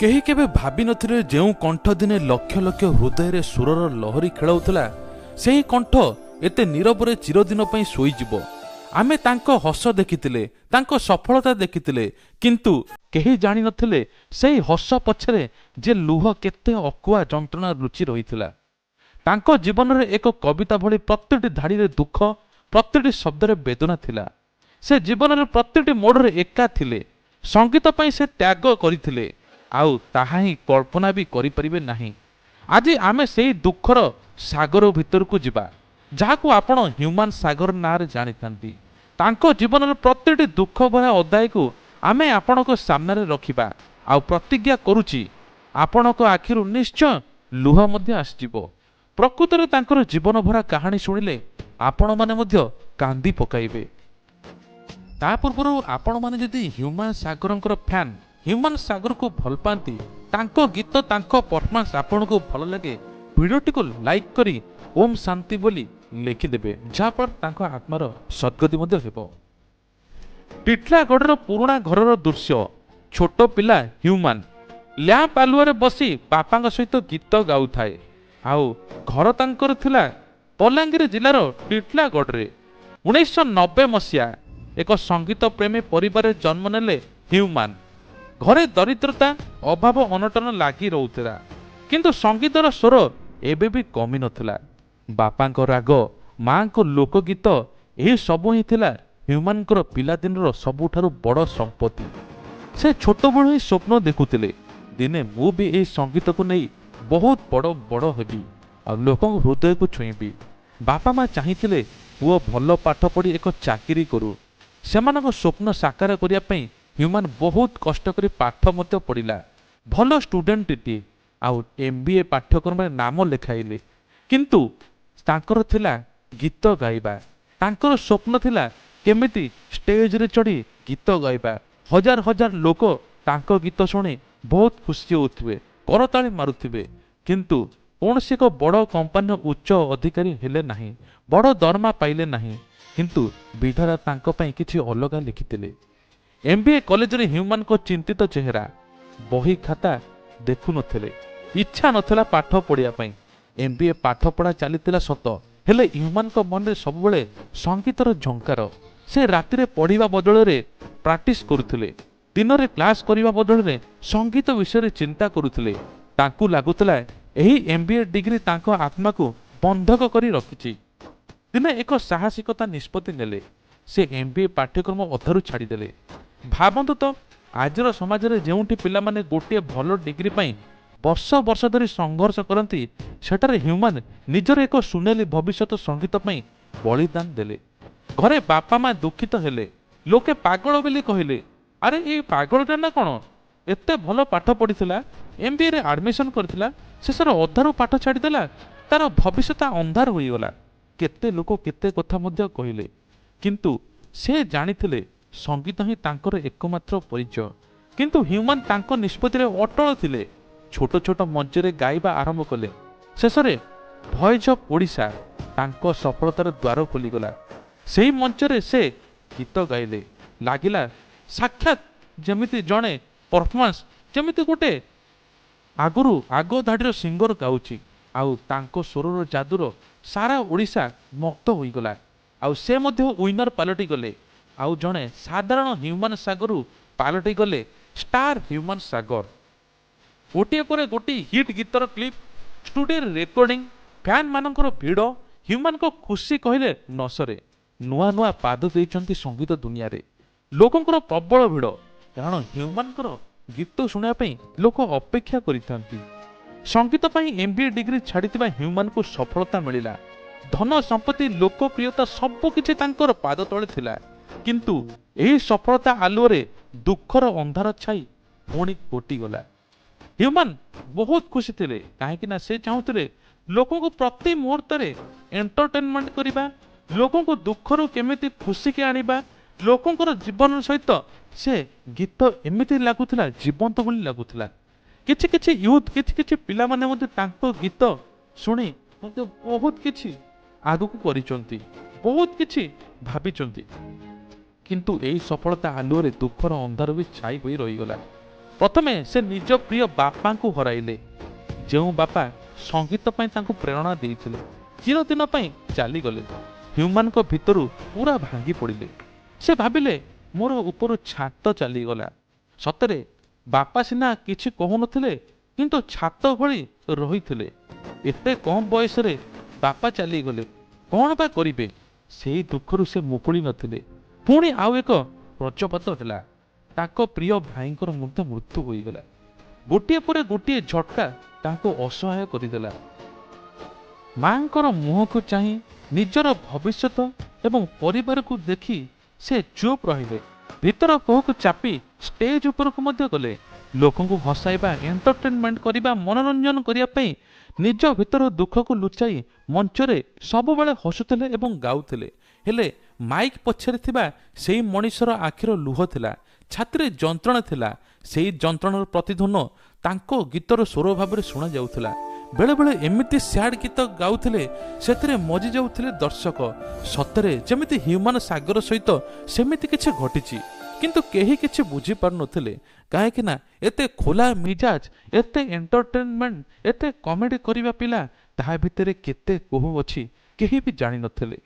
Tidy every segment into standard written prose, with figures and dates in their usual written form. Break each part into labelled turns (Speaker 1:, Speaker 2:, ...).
Speaker 1: କେହି କେବେ ଭାବିନଥିଲେ ଯେଉଁ କଣ୍ଠ ଦିନେ ଲକ୍ଷ ଲକ୍ଷ ହୃଦୟରେ ସୁରର ଲହରୀ ଖେଳାଉଥିଲା ସେହି କଣ୍ଠ ଏତେ ନୀରବରେ ଚିରଦିନ ପାଇଁ ଶୋଇଯିବ। ଆମେ ତାଙ୍କ ହସ ଦେଖିଥିଲେ, ତାଙ୍କ ସଫଳତା ଦେଖିଥିଲେ, କିନ୍ତୁ କେହି ଜାଣିନଥିଲେ ସେହି ହସ ପଛରେ ଯେ ଲୁହ କେତେ ଅକୁଆ ଯନ୍ତ୍ରଣା ଲୁଚି ରହିଥିଲା। ତାଙ୍କ ଜୀବନରେ ଏକ କବିତା ଭଳି ପ୍ରତିଟି ଧାଡ଼ିରେ ଦୁଃଖ, ପ୍ରତିଟି ଶବ୍ଦରେ ବେଦନା ଥିଲା। ସେ ଜୀବନରେ ପ୍ରତିଟି ମୋଡ଼ରେ ଏକା ଥିଲେ। ସଙ୍ଗୀତ ପାଇଁ ସେ ତ୍ୟାଗ କରିଥିଲେ, ଆଉ ତାହା ହିଁ କଳ୍ପନା ବି କରିପାରିବେ ନାହିଁ। ଆଜି ଆମେ ସେହି ଦୁଃଖର ସାଗର ଭିତରକୁ ଯିବା, ଯାହାକୁ ଆପଣ ହ୍ୟୁମାନ ସାଗର ନାଁରେ ଜାଣିଥାନ୍ତି। ତାଙ୍କ ଜୀବନର ପ୍ରତିଟି ଦୁଃଖ ଭରା ଅଧ୍ୟାୟକୁ ଆମେ ଆପଣଙ୍କ ସାମ୍ନାରେ ରଖିବା, ଆଉ ପ୍ରତିଜ୍ଞା କରୁଛି ଆପଣଙ୍କ ଆଖିରୁ ନିଶ୍ଚୟ ଲୁହ ମଧ୍ୟ ଆସିଯିବ। ପ୍ରକୃତରେ ତାଙ୍କର ଜୀବନ ଭରା କାହାଣୀ ଶୁଣିଲେ ଆପଣମାନେ ମଧ୍ୟ କାନ୍ଦି ପକାଇବେ। ତା ପୂର୍ବରୁ ଆପଣମାନେ ଯଦି ହ୍ୟୁମାନ ସାଗରଙ୍କର ଫ୍ୟାନ୍, ହ୍ୟୁମାନ ସାଗରକୁ ଭଲ ପାଆନ୍ତି, ତାଙ୍କ ଗୀତ, ତାଙ୍କ ପରଫର୍ମାନ୍ସ ଆପଣଙ୍କୁ ଭଲ ଲାଗେ, ଭିଡ଼ିଓଟିକୁ ଲାଇକ୍ କରି ଓମ୍ ଶାନ୍ତି ବୋଲି ଲେଖିଦେବେ, ଯାହାଫଳରେ ତାଙ୍କ ଆତ୍ମାର ସଦ୍ଗତି ମଧ୍ୟ ହେବ। ଟିଟଲାଗଡ଼ର ପୁରୁଣା ଘରର ଦୃଶ୍ୟ। ଛୋଟ ପିଲା ହ୍ୟୁମାନ ଲ୍ୟାମ୍ପ ଆଲୁଅରେ ବସି ବାପାଙ୍କ ସହିତ ଗୀତ ଗାଉଥାଏ। ଆଉ ଘର ତାଙ୍କର ଥିଲା ବଲାଙ୍ଗୀର ଜିଲ୍ଲାର ଟିଟଲାଗଡ଼ରେ। 1990 ମସିହା ଏକ ସଙ୍ଗୀତ ପ୍ରେମୀ ପରିବାରରେ ଜନ୍ମ ନେଲେ ହ୍ୟୁମାନ। ଘରେ ଦରିଦ୍ରତା, ଅଭାବ ଅନଟନ ଲାଗି ରହୁଥିଲା, କିନ୍ତୁ ସଙ୍ଗୀତର ସ୍ୱର ଏବେ ବି କମି ନଥିଲା। ବାପାଙ୍କ ରାଗ, ମାଙ୍କ ଲୋକଗୀତ, ଏହି ସବୁ ହିଁ ଥିଲା ହ୍ୟୁମାନଙ୍କର ପିଲାଦିନର ସବୁଠାରୁ ବଡ଼ ସମ୍ପତ୍ତି। ସେ ଛୋଟବେଳୁ ହିଁ ସ୍ୱପ୍ନ ଦେଖୁଥିଲେ, ଦିନେ ମୁଁ ବି ଏହି ସଙ୍ଗୀତକୁ ନେଇ ବହୁତ ବଡ଼ ହେବି ଆଉ ଲୋକଙ୍କ ହୃଦୟକୁ ଛୁଇଁବି। ବାପା ମା ଚାହିଁଥିଲେ ପୁଅ ଭଲ ପାଠ ପଢ଼ି ଏକ ଚାକିରି କରୁ। ସେମାନଙ୍କ ସ୍ୱପ୍ନ ସାକାର କରିବା ପାଇଁ ହ୍ୟୁମାନ ବହୁତ କଷ୍ଟ କରି ପାଠ ମଧ୍ୟ ପଢ଼ିଲା। ଭଲ ଷ୍ଟୁଡେଣ୍ଟଟିଏ, ଆଉ MBA ପାଠ୍ୟକ୍ରମରେ ନାମ ଲେଖାଇଲେ। କିନ୍ତୁ ତାଙ୍କର ଥିଲା ଗୀତ ଗାଇବା। ତାଙ୍କର ସ୍ୱପ୍ନ ଥିଲା କେମିତି ଷ୍ଟେଜରେ ଚଢ଼ି ଗୀତ ଗାଇବା। ହଜାର ହଜାର ଲୋକ ତାଙ୍କ ଗୀତ ଶୁଣି ବହୁତ ଖୁସି ହେଉଥିବେ, କରତାଳି ମାରୁଥିବେ। କିନ୍ତୁ କୌଣସି ଏକ ବଡ଼ କମ୍ପାନୀର ଉଚ୍ଚ ଅଧିକାରୀ ହେଲେ ନାହିଁ, ବଡ଼ ଦରମା ପାଇଲେ ନାହିଁ। କିନ୍ତୁ ବିଧାତା ତାଙ୍କ ପାଇଁ କିଛି ଅଲଗା ଲେଖିଥିଲେ। MBA କଲେଜରେ ହ୍ୟୁମାନଙ୍କ ଚିନ୍ତିତ ଚେହେରା। ବହି ଖାତା ଦେଖୁନଥିଲେ, ଇଚ୍ଛା ନଥିଲା ପାଠ ପଢ଼ିବା ପାଇଁ। MBA ପାଠପଢ଼ା ଚାଲିଥିଲା ସତ, ହେଲେ ହ୍ୟୁମାନଙ୍କ ମନରେ ସବୁବେଳେ ସଙ୍ଗୀତର ଝଙ୍କାର। ସେ ରାତିରେ ପଢ଼ିବା ବଦଳରେ ପ୍ରାକ୍ଟିସ୍ କରୁଥିଲେ, ଦିନରେ କ୍ଲାସ୍ କରିବା ବଦଳରେ ସଙ୍ଗୀତ ବିଷୟରେ ଚିନ୍ତା କରୁଥିଲେ। ତାଙ୍କୁ ଲାଗୁଥିଲା ଏହି MBA ଡିଗ୍ରୀ ତାଙ୍କ ଆତ୍ମାକୁ ବନ୍ଧକ କରି ରଖିଛି। ଦିନେ ଏକ ସାହସିକତା ନିଷ୍ପତ୍ତି ନେଲେ। ସେ MBA ପାଠ୍ୟକ୍ରମ ଅଧାରୁ ଛାଡ଼ିଦେଲେ। ଭାବନ୍ତୁ ତ, ଆଜିର ସମାଜରେ ଯେଉଁଠି ପିଲାମାନେ ଗୋଟିଏ ଭଲ ଡିଗ୍ରୀ ପାଇଁ ବର୍ଷ ବର୍ଷ ଧରି ସଂଘର୍ଷ କରନ୍ତି, ସେଠାରେ ହ୍ୟୁମାନ ନିଜର ଏକ ସୁନେଲି ଭବିଷ୍ୟତ ସଙ୍ଗୀତ ପାଇଁ ବଳିଦାନ ଦେଲେ। ଘରେ ବାପା ମା ଦୁଃଖିତ ହେଲେ, ଲୋକେ ପାଗଳ ବୋଲି କହିଲେ। ଆରେ ଏଇ ପାଗଳଟା ନା କ'ଣ, ଏତେ ଭଲ ପାଠ ପଢ଼ିଥିଲା, MBAରେ ଆଡ଼ମିସନ୍ କରିଥିଲା, ଶେଷରେ ଅଧାରୁ ପାଠ ଛାଡ଼ିଦେଲା, ତାର ଭବିଷ୍ୟତ ଅନ୍ଧାର ହୋଇଗଲା। କେତେ ଲୋକ କେତେ କଥା ମଧ୍ୟ କହିଲେ, କିନ୍ତୁ ସେ ଜାଣିଥିଲେ ସଙ୍ଗୀତ ହିଁ ତାଙ୍କର ଏକମାତ୍ର ପରିଚୟ। କିନ୍ତୁ ହ୍ୟୁମାନ ତାଙ୍କ ନିଷ୍ପତ୍ତିରେ ଅଟଳ ଥିଲେ। ଛୋଟ ଛୋଟ ମଞ୍ଚରେ ଗାଇବା ଆରମ୍ଭ କଲେ। ଶେଷରେ ଭଏସ୍ ଅଫ୍ ଓଡ଼ିଶା ତାଙ୍କ ସଫଳତାର ଦ୍ୱାର ଖୋଲିଗଲା। ସେହି ମଞ୍ଚରେ ସେ ଗୀତ ଗାଇଲେ, ଲାଗିଲା ସାକ୍ଷାତ ଯେମିତି ଜଣେ ପରଫର୍ମାନ୍ସ, ଯେମିତି ଗୋଟେ ଆଗ ଧାଡ଼ିର ସିଙ୍ଗର ଗାଉଛି। ଆଉ ତାଙ୍କ ସ୍ୱରର ଯାଦୁର ସାରା ଓଡ଼ିଶା ମକ୍ତ ହୋଇଗଲା। ଆଉ ସେ ମଧ୍ୟ ୱିନର ପାଲଟି ଗଲେ। ଆଉ ଜଣେ ସାଧାରଣ ହ୍ୟୁମାନ ସାଗରରୁ ପାଲଟି ଗଲେ ଷ୍ଟାର ହ୍ୟୁମାନ ସାଗର। ଗୋଟିଏ ପରେ ଗୋଟିଏ ହିଟ୍ ଗୀତର କ୍ଲିପ୍, ଷ୍ଟୁଡ଼ିଓରେ ରେକର୍ଡିଂ, ଫ୍ୟାନ୍ ମାନଙ୍କର ଭିଡ଼, ହ୍ୟୁମାନଙ୍କ ଖୁସି କହିଲେ ନ ସରେ। ନୂଆ ନୂଆ ପାଦ ଦେଇଛନ୍ତି ସଙ୍ଗୀତ ଦୁନିଆରେ। ଲୋକଙ୍କର ପ୍ରବଳ ଭିଡ଼, କାରଣ ହ୍ୟୁମାନଙ୍କର ଗୀତ ଶୁଣିବା ପାଇଁ ଲୋକ ଅପେକ୍ଷା କରିଥାନ୍ତି। ସଙ୍ଗୀତ ପାଇଁ MBA ଡିଗ୍ରୀ ଛାଡ଼ିଥିବା ହ୍ୟୁମାନଙ୍କୁ ସଫଳତା ମିଳିଲା। ଧନ ସମ୍ପତ୍ତି, ଲୋକପ୍ରିୟତା ସବୁକିଛି ତାଙ୍କର ପାଦ ତଳେ ଥିଲା। କିନ୍ତୁ ଏହି ସଫଳତା ଆଲୁଅରେ ଦୁଃଖର ଅନ୍ଧାର ଛାଇ ପୁଣି ଘୋଟିଗଲା। ହ୍ୟୁମାନ ବହୁତ ଖୁସି ଥିଲେ, କାହିଁକି ନା ସେ ଚାହୁଁଥିଲେ ଲୋକଙ୍କୁ ପ୍ରତି ମୁହୂର୍ତ୍ତରେ ଏଣ୍ଟରଟେନମେଣ୍ଟ କରିବା, ଲୋକଙ୍କୁ ଦୁଃଖରୁ କେମିତି ଖୁସିକି ଆଣିବା। ଲୋକଙ୍କର ଜୀବନ ସହିତ ସେ ଗୀତ ଏମିତି ଲାଗୁଥିଲା ଜୀବନ୍ତ ଭଳି ଲାଗୁଥିଲା। କିଛି କିଛି ୟୁଥ୍, କିଛି ପିଲାମାନେ ମଧ୍ୟ ତାଙ୍କ ଗୀତ ଶୁଣି ମଧ୍ୟ ବହୁତ କିଛି ଆଗକୁ କରିଛନ୍ତି, ବହୁତ କିଛି ଭାବିଛନ୍ତି। କିନ୍ତୁ ଏହି ସଫଳତା ଆଲୁଅରେ ଦୁଃଖର ଅନ୍ଧାର ବି ଛାଇ ହୋଇ ରହିଗଲା। प्रथमे से निज प्रिय बापा को हराइले, जो बापा संगीत पई तांको प्रेरणा देइथिले चिरदिन पई चली गले। ह्यूमन को भितरु पूरा भांगी पड़िले। से भाबिले मोर ऊपर छात चली गला। सतरे बापा सिना किछि कहु नथिले, किंतु छात भली रहिथिले। एते कम बयस रे बापा चली गले, कौन बा करिबे? सेई दुखरु से मुकुली नथिले। पुणी आउ एक वज्रपात होला। ताको प्रिय भाईंकर मध्य मृत्यु होईगला। गोटिए परे गोटिए झटका ताको असहाय करिदेला। मांकर मुह को चाही निजर भविष्यत एवं परिवार को देखी से चुप रहिले। भीतर कोह को चापी स्टेज ऊपर को मध्य गले। लोकों को हसाइबा, एंटरटेनमेंट करिबा, मनोरंजन करिया पई निज भीतर दुख को लुचाई मंचरे सब बेले हसुथिले एवं गाउथिले। हेले माइक पछरे थिबा सेई मनीषर आखिर लुह थिला, छातीरे जंत्रणा थिला। सेई जंत्रणर प्रतिध्वनि तांको गीतर स्वर भाबरे सुना जाउथिला। बेले बेले एमिति सैड गीत गाउथिले, सेतिरे मजी जाउथिले दर्शक। सतरे जेमिति ह्यूमन सागर सहित सेमिति किछि घटिछि, किंतु केही किछि बुझी पार नथिले। काहेकि ना एते खोला मिजाज, एते एंटरटेनमेंट, एते कॉमेडी करिबा पिला ताहा भितरे केते कोह अछि केही भी जानि नथिले।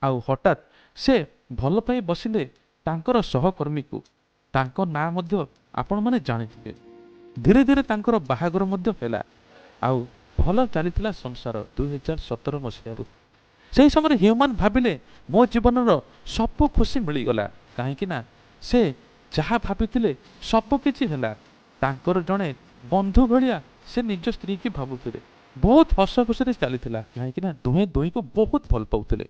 Speaker 1: आउ हठात से भल पाई बसिले तांकर सहकर्मी को। तांको ना मध्य आपण माने जानिथिबे। धीरे धीरे तांकर बाहागर मध्य हेला। आउ भल चलीथिला संसार 2017 मसीहारू। सेही समय ह्यूमन भाबिले मो जीवनर सब खुशी मिली गला। काहेकि ना से जहा भाबिथिले सब किछि हेला। तांकर जणे बंधु भलिया से निज स्त्री की भाबुथिले। बहुत हस खुशी रे चलीथिला, काहेकि ना दुहे दुही को बहुत भल पाउथिले।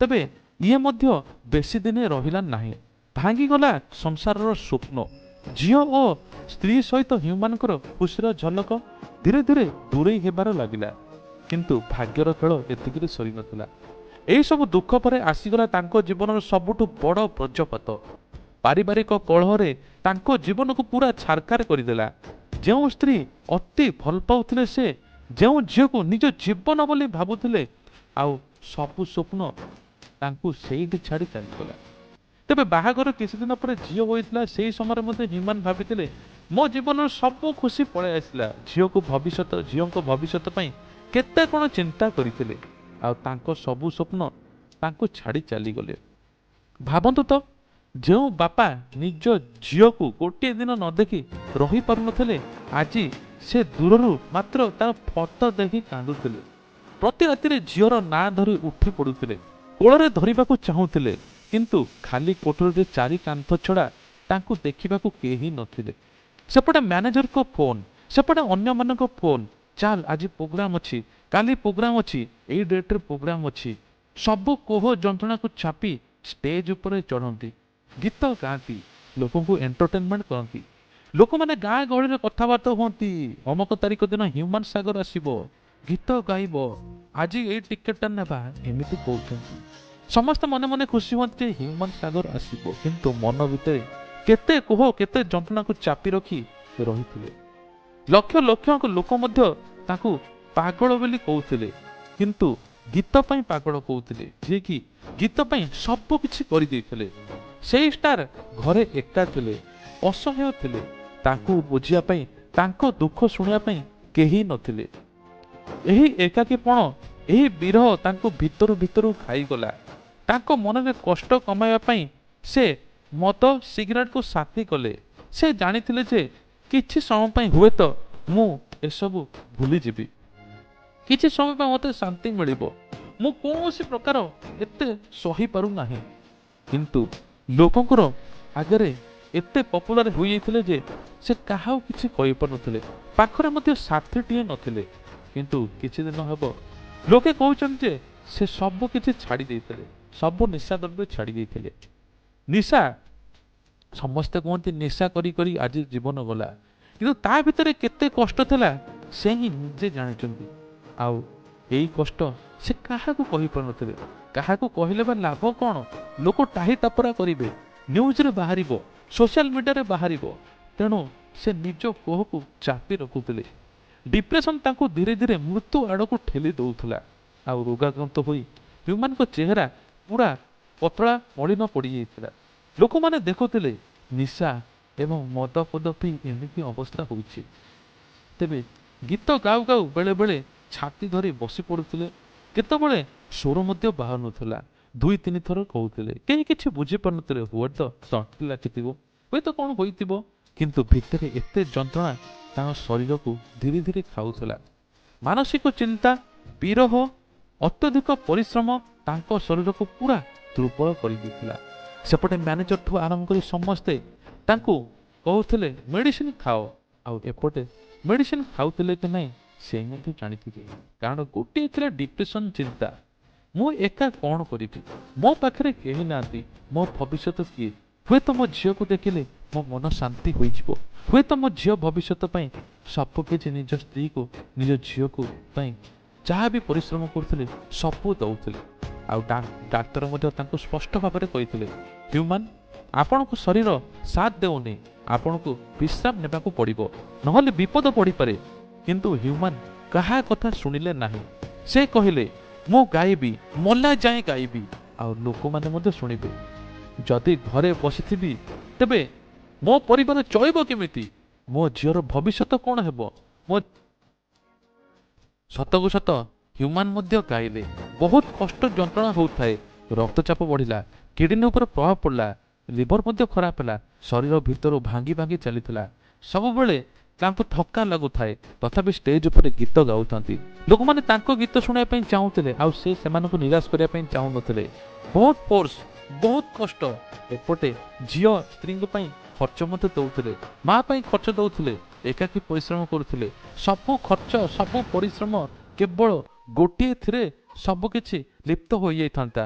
Speaker 1: तबे ये मध्य बेसी दिने रहिला नाही। भांगी गला संसारर स्वप्न। झियो ओ स्त्री सहित ह्यूमन खुशीर झलक धीरे धीरे दूरे हेबार लागिला। किंतु भाग्यर खेल एतिकिरे सरी नथिला। एही सब दुख परे आसीगला तांको जीवनर सबुठु बड़ वज्रपात। पारिवारिक कलहरे तांको जीवन को पूरा छारखार करदेला। जो स्त्री अति भल पाउथिले, से जो झियो को निज जीवन बोली भाबुथिले, आउ सबु स्वप्न तांको सेठी छाड़ी चलीगला। तेबे बाहागर किछि दिन पर झियो होइतिला। सेही समय मध्ये ह्यूमन भाबिथिले मो जीवन सब खुशी पळे आसिला। झियो को भविष्यत, झियो को भविष्यत पई केते कोन चिंता करिथिले, आ तांको सबु स्वप्न तांको छाड़ी चली गले। भाबंतु तो जो बापा निज झियो को गोटे दिन न देखी रही पारु नथिले, आज से दूररू मात्र तार फोटो देखी कांदुथिले। प्रति राति झियोर ना धरी उठी पड़ुथिले, कोଳରେ धरिबाकू चाहुथिले, किंतु खाली कोठरी चारि कांथ छड़ा तांको देखिबाकू केही नथिले। सेपटे मैनेजर को फोन, सेपटे अन्य मान को फोन, चल आज प्रोग्राम अच्छी, काली प्रोग्राम अच्छी, एई डेट रे प्रोग्राम अच्छी। सब कोह जंत्रणा को छापी स्टेज ऊपर चढ़ती, गीत गाती, लोक को एंटरटेनमेंट करती। लोक मैंने गाँ गहली कथबार्ता हमें, अमक तारिख दिन ह्यूमन सागर आसब, गीत गायब, आज ये टिकेटा नेबा, एमती कहते समस्त मन मन खुशी हमें ह्यूमन सागर आसब, किंतु मन भितर केते कोह केते जंत्रणा को चापी रखी रही। लक्ष लक्ष लोक मध्य ताकू पागल बोली कहते, किंतु गीत पई पागल कहते, जे कि गीत पई सब किछि करि दैथिले। सेई स्टार घरे एका थिले, असहाय थिले, ताकू बुझिया पई, तांको दुख सुनिया पई केही नथिले। एही एकाकीपण, एही विरह तांको भितरु भितरु खाई गला। तांको मन में कष्ट कमाइबा पई से मद सिगरेट को साथी कले। से जानिथिले जे किछि समय पई हुए तो मु एसबु भूली जीवी, किछि समय पई मते शांति मिलिबो, मु कोनोसी प्रकार एते सही पारु नाही। किंतु लोकंकर आगरे एते पॉपुलर होई जाइथिले जे से काहाउ किछि कहि पर नथिले, पाखरे मते साथी टिए नथिले। किंतु किछि दिन हबो लोके कहउछन जे से सब किछि छाड़ी दैथिले, सब निशा द्रव्य छाड़ी दैथिले। निशा समस्ते कहते निशा करी करी आज जीवन गला, किंतु ता भितरे केते कष्ट थिला से ही निजे जानिचंती। आउ एई कष्ट से काहाकू कहि पर नथिले, काहाकू कहिले बा लाभ कोन? लोक टाही टापरा करिवे, न्यूज रे बाहरिबो, सोशल मीडिया रे बाहरिबो, तेणु से निज कोह को चापी रखुथिले। डिप्रेशन तांको धीरे धीरे मृत्यु आड़क ठेली दउथला। आउ रोगाक्रांत होई ह्यूमन को चेहरा पूरा पतला मलिन पड़ी जाइथिला। लोक माने देखुथिले निशा ଏବଂ ମଦ ପଦ ପିଇ ଏମିତି ଅବସ୍ଥା ହୋଇଛି। ତେବେ ଗୀତ ଗାଉ ଗାଉ ବେଳେ ବେଳେ ଛାତି ଧରି ବସି ପଡ଼ୁଥିଲେ, କେତେବେଳେ ସ୍ୱର ମଧ୍ୟ ବାହାରୁ ନଥିଲା। 2-3 ଥର କହୁଥିଲେ, କେହି କିଛି ବୁଝିପାରୁନଥିଲେ। ହୁଏତ ତଣ୍ଟି ଲାଗିଥିବ, ହୁଏତ କ'ଣ ହୋଇଥିବ, କିନ୍ତୁ ଭିତରେ ଏତେ ଯନ୍ତ୍ରଣା ତାଙ୍କ ଶରୀରକୁ ଧୀରେ ଧୀରେ ଖାଉଥିଲା। ମାନସିକ ଚିନ୍ତା, ବିରହ, ଅତ୍ୟଧିକ ପରିଶ୍ରମ ତାଙ୍କ ଶରୀରକୁ ପୁରା ଦୁର୍ବଳ କରିଦେଇଥିଲା। ସେପଟେ ମ୍ୟାନେଜରଠୁ ଆରମ୍ଭ କରି ସମସ୍ତେ ତାଙ୍କୁ କହୁଥିଲେ ମେଡ଼ିସିନ ଖାଅ, ଆଉ ଏପଟେ ମେଡ଼ିସିନ ଖାଉଥିଲେ କି ନାହିଁ ସେ ମଧ୍ୟ ଜାଣିଥିବେ। କାରଣ ଗୋଟିଏ ଥିଲା ଡିପ୍ରେସନ ଚିନ୍ତା, ମୁଁ ଏକା କ'ଣ କରିବି, ମୋ ପାଖରେ କେହି ନାହାନ୍ତି, ମୋ ଭବିଷ୍ୟତ କିଏ? ହୁଏତ ମୋ ଝିଅକୁ ଦେଖିଲେ ମୋ ମନ ଶାନ୍ତି ହୋଇଯିବ, ହୁଏତ ମୋ ଝିଅ ଭବିଷ୍ୟତ ପାଇଁ ସବୁ କିଛି ନିଜ ସ୍ତ୍ରୀକୁ ନିଜ ଝିଅକୁ ପାଇଁ ଯାହା ବି ପରିଶ୍ରମ କରୁଥିଲେ ସବୁ ଦେଉଥିଲେ। ଆଉ ଡାକ୍ତର ମଧ୍ୟ ତାଙ୍କୁ ସ୍ପଷ୍ଟ ଭାବରେ କହିଥିଲେ, ହ୍ୟୁମାନ ଆପଣଙ୍କ ଶରୀର ସାଥ ଦେଉନି, ଆପଣଙ୍କୁ ବିଶ୍ରାମ ନେବାକୁ ପଡ଼ିବ, ନହେଲେ ବିପଦ ପଡ଼ିପାରେ। କିନ୍ତୁ ହ୍ୟୁମାନ କାହା କଥା ଶୁଣିଲେ ନାହିଁ। ସେ କହିଲେ, ମୁଁ ଗାଇବି, ମଲା ଯାଏଁ ଗାଇବି, ଆଉ ଲୋକମାନେ ମଧ୍ୟ ଶୁଣିବେ। ଯଦି ଘରେ ବସିଥିବି ତେବେ ମୋ ପରିବାର ଚଳିବ କେମିତି? ମୋ ଝିଅର ଭବିଷ୍ୟତ କ'ଣ ହେବ? ମୋ ସତକୁ ସତ ହ୍ୟୁମାନ ମଧ୍ୟ ଗାଇଲେ। ବହୁତ କଷ୍ଟ ଯନ୍ତ୍ରଣା ହେଉଥାଏ, ରକ୍ତଚାପ ବଢ଼ିଲା, କିଡନୀ ଉପରେ ପ୍ରଭାବ ପଡ଼ିଲା, ଲିଭର ମଧ୍ୟ ଖରାପ ହେଲା, ଶରୀର ଭିତରୁ ଭାଙ୍ଗି ଭାଙ୍ଗି ଚାଲିଥିଲା। ସବୁବେଳେ ତାଙ୍କୁ ଥକା ଲାଗୁଥାଏ, ତଥାପି ଷ୍ଟେଜ ଉପରେ ଗୀତ ଗାଉଥାନ୍ତି। ଲୋକମାନେ ତାଙ୍କ ଗୀତ ଶୁଣିବା ପାଇଁ ଚାହୁଁଥିଲେ, ଆଉ ସେ ସେମାନଙ୍କୁ ନିରାଶ କରିବା ପାଇଁ ଚାହୁଁନଥିଲେ। ବହୁତ ଫୋର୍ସ, ବହୁତ କଷ୍ଟ। ଏପଟେ ଝିଅ ସ୍ତ୍ରୀଙ୍କ ପାଇଁ ଖର୍ଚ୍ଚ ମଧ୍ୟ ଦେଉଥିଲେ, ମା ପାଇଁ ଖର୍ଚ୍ଚ ଦେଉଥିଲେ, ଏକାକୀ ପରିଶ୍ରମ କରୁଥିଲେ। ସବୁ ଖର୍ଚ୍ଚ, ସବୁ ପରିଶ୍ରମ କେବଳ ଗୋଟିଏ ଥିରେ ସବୁକିଛି ଲିପ୍ତ ହୋଇଯାଇଥାନ୍ତା।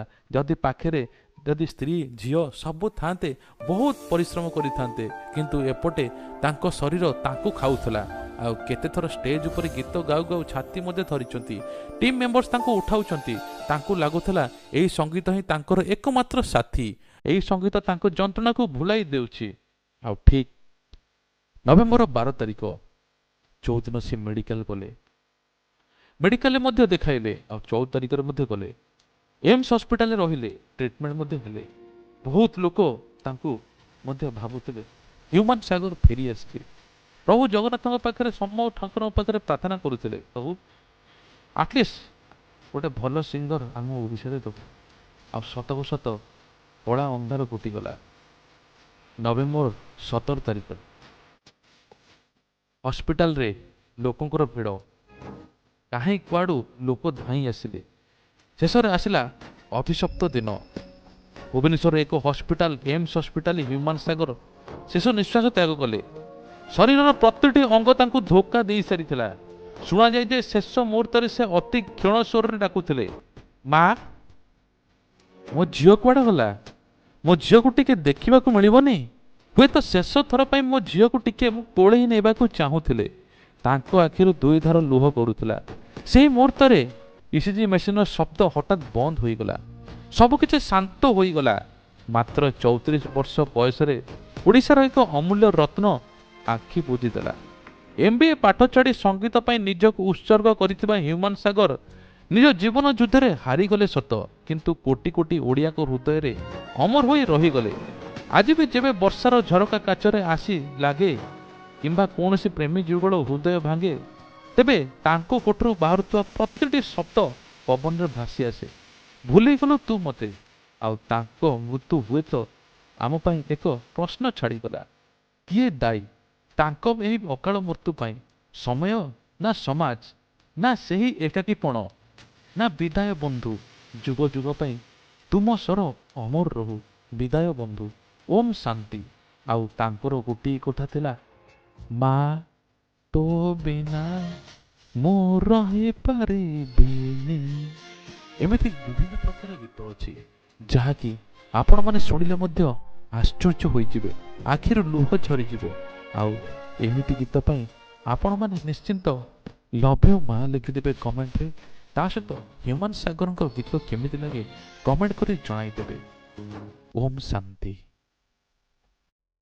Speaker 1: ଯଦି ସ୍ତ୍ରୀ ଝିଅ ସବୁ ଥାନ୍ତେ, ବହୁତ ପରିଶ୍ରମ କରିଥାନ୍ତେ, କିନ୍ତୁ ଏପଟେ ତାଙ୍କ ଶରୀର ତାଙ୍କୁ ଖାଉଥିଲା। ଆଉ କେତେଥର ଷ୍ଟେଜ ଉପରେ ଗୀତ ଗାଉ ଗାଉ ଛାତି ମଧ୍ୟ ଧରିଛନ୍ତି। ଟିମ୍ ମେମ୍ବର୍ସ ତାଙ୍କୁ ଉଠାଉଛନ୍ତି, ତାଙ୍କୁ ଲାଗୁଥିଲା ଏହି ସଙ୍ଗୀତ ହିଁ ତାଙ୍କର ଏକମାତ୍ର ସାଥୀ, ଏହି ସଙ୍ଗୀତ ତାଙ୍କ ଯନ୍ତ୍ରଣାକୁ ଭୁଲାଇ ଦେଉଛି। ଆଉ ଠିକ୍ ନଭେମ୍ବର 12 ତାରିଖ ଯେଉଁଦିନ ସେ ମେଡ଼ିକାଲ ଗଲେ, ମେଡ଼ିକାଲରେ ମଧ୍ୟ ଦେଖାଇଲେ, ଆଉ 14 ତାରିଖରେ ମଧ୍ୟ ଗଲେ, ଏମ୍ସ ହସ୍ପିଟାଲରେ ରହିଲେ, ଟ୍ରିଟମେଣ୍ଟ ମଧ୍ୟ ହେଲେ। ବହୁତ ଲୋକ ତାଙ୍କୁ ମଧ୍ୟ ଭାବୁଥିଲେ ହ୍ୟୁମାନ ସାଗର ଫେରି ଆସିଛି। ପ୍ରଭୁ ଜଗନ୍ନାଥଙ୍କ ପାଖରେ, ସମୟ ଠାକୁରଙ୍କ ପାଖରେ ପ୍ରାର୍ଥନା କରୁଥିଲେ, ପ୍ରଭୁ ଆଟଲିଷ୍ଟ ଗୋଟେ ଭଲ ସିଙ୍ଗର ଆମ ଓଡ଼ିଶାରେ ଦେବୁ। ଆଉ ସତକୁ ସତ କଳା ଅନ୍ଧାର ଘୋଟିଗଲା। ନଭେମ୍ବର 17 ତାରିଖ ହସ୍ପିଟାଲରେ ଲୋକଙ୍କର ଭିଡ଼, କାହିଁ କୁଆଡ଼ୁ ଲୋକ ଧାଇଁ ଆସିଲେ। ଶେଷରେ ଆସିଲା ଅଭିଶପ୍ତ ଦିନ। ଭୁବନେଶ୍ୱର ଏକ ହସ୍ପିଟାଲ, ଏମ୍ସ ହସ୍ପିଟାଲ, ହ୍ୟୁମାନ ସାଗର ଶେଷ ନିଶ୍ୱାସ ତ୍ୟାଗ କଲେ। ଶରୀରର ପ୍ରତିଟି ଅଙ୍ଗ ତାଙ୍କୁ ଧୋକା ଦେଇ ସାରିଥିଲା। ଶୁଣାଯାଏ ଯେ ଶେଷ ମୁହୂର୍ତ୍ତରେ ସେ ଅତି କ୍ଷୀଣ ସ୍ୱରରେ ଡାକୁଥିଲେ, ମା, ମୋ ଝିଅ କୁଆଡ଼େ ଗଲା? ମୋ ଝିଅକୁ ଟିକେ ଦେଖିବାକୁ ମିଳିବନି? ହୁଏତ ଶେଷ ଥର ପାଇଁ ମୋ ଝିଅକୁ ଟିକେ ମୁଁ କୋଳେଇ ନେବାକୁ ଚାହୁଁଥିଲେ। ତାଙ୍କ ଆଖିରୁ 2 ଧାର ଲୁହ ପଡ଼ୁଥିଲା। ସେହି ମୁହୂର୍ତ୍ତରେ ଇସିଜି ମେସିନର ଶବ୍ଦ ହଠାତ୍ ବନ୍ଦ ହୋଇଗଲା। ସବୁକିଛି ଶାନ୍ତ ହୋଇଗଲା। ମାତ୍ର 34 ବର୍ଷ ବୟସରେ ଓଡ଼ିଶାର ଏକ ଅମୂଲ୍ୟ ରତ୍ନ ଆଖି ବୁଜିଦେଲା। MBA ପାଠ ଛାଡ଼ି ସଙ୍ଗୀତ ପାଇଁ ନିଜକୁ ଉତ୍ସର୍ଗ କରିଥିବା ହ୍ୟୁମାନ ସାଗର ନିଜ ଜୀବନ ଯୁଦ୍ଧରେ ହାରିଗଲେ ସତ, କିନ୍ତୁ କୋଟି କୋଟି ଓଡ଼ିଆଙ୍କ ହୃଦୟରେ ଅମର ହୋଇ ରହିଗଲେ। ଆଜି ବି ଯେବେ ବର୍ଷାର ଝରକା କାଚରେ ଆସି ଲାଗେ କିମ୍ବା କୌଣସି ପ୍ରେମୀ ଯୁଗଳ ହୃଦୟ ଭାଙ୍ଗେ, ତେବେ ତାଙ୍କ କୋଠରୁ ବାହାରୁଥିବା ପ୍ରତିଟି ଶବ୍ଦ ପବନରେ ଭାସି ଆସେ, ଭୁଲିଗଲୁ ତୁ ମୋତେ। ଆଉ ତାଙ୍କ ମୃତ୍ୟୁ ହୁଏତ ଆମ ପାଇଁ ଏକ ପ୍ରଶ୍ନ ଛାଡ଼ିଗଲା, କିଏ ଦାୟୀ ତାଙ୍କ ଏହି ଅକାଳ ମୃତ୍ୟୁ ପାଇଁ? ସମୟ, ନା ସମାଜ, ନା ସେହି ଏକାକୀପଣ, ନା ବିଦାୟ ବନ୍ଧୁ? ଯୁଗ ଯୁଗ ପାଇଁ ତୁମ ସ୍ୱର ଅମର ରହୁ ବିଦାୟ ବନ୍ଧୁ, ଓମ୍ ଶାନ୍ତି। ଆଉ ତାଙ୍କର ଗୋଟିଏ କଥା ଥିଲା, ମା ତୋ ବିନା ମୁଁ ରହିପାରିବିନି। ଏମିତି ବିଭିନ୍ନ ପ୍ରକାର ଗୀତ ଅଛି, ଯାହାକି ଆପଣମାନେ ଶୁଣିଲେ ମଧ୍ୟ ଆଶ୍ଚର୍ଯ୍ୟ ହୋଇଯିବେ, ଆଖିରୁ ଲୁହ ଝରିଯିବ। ଆଉ ଏମିତି ଗୀତ ପାଇଁ ଆପଣମାନେ ନିଶ୍ଚିନ୍ତ ଲଭ୍ ୟୁ ମା ଲେଖିଦେବେ କମେଣ୍ଟରେ। ତା ସହିତ ହ୍ୟୁମାନ ସାଗରଙ୍କ ଗୀତ କେମିତି ଲାଗେ କମେଣ୍ଟ କରି ଜଣାଇଦେବେ। ଓମ୍ ଶାନ୍ତି।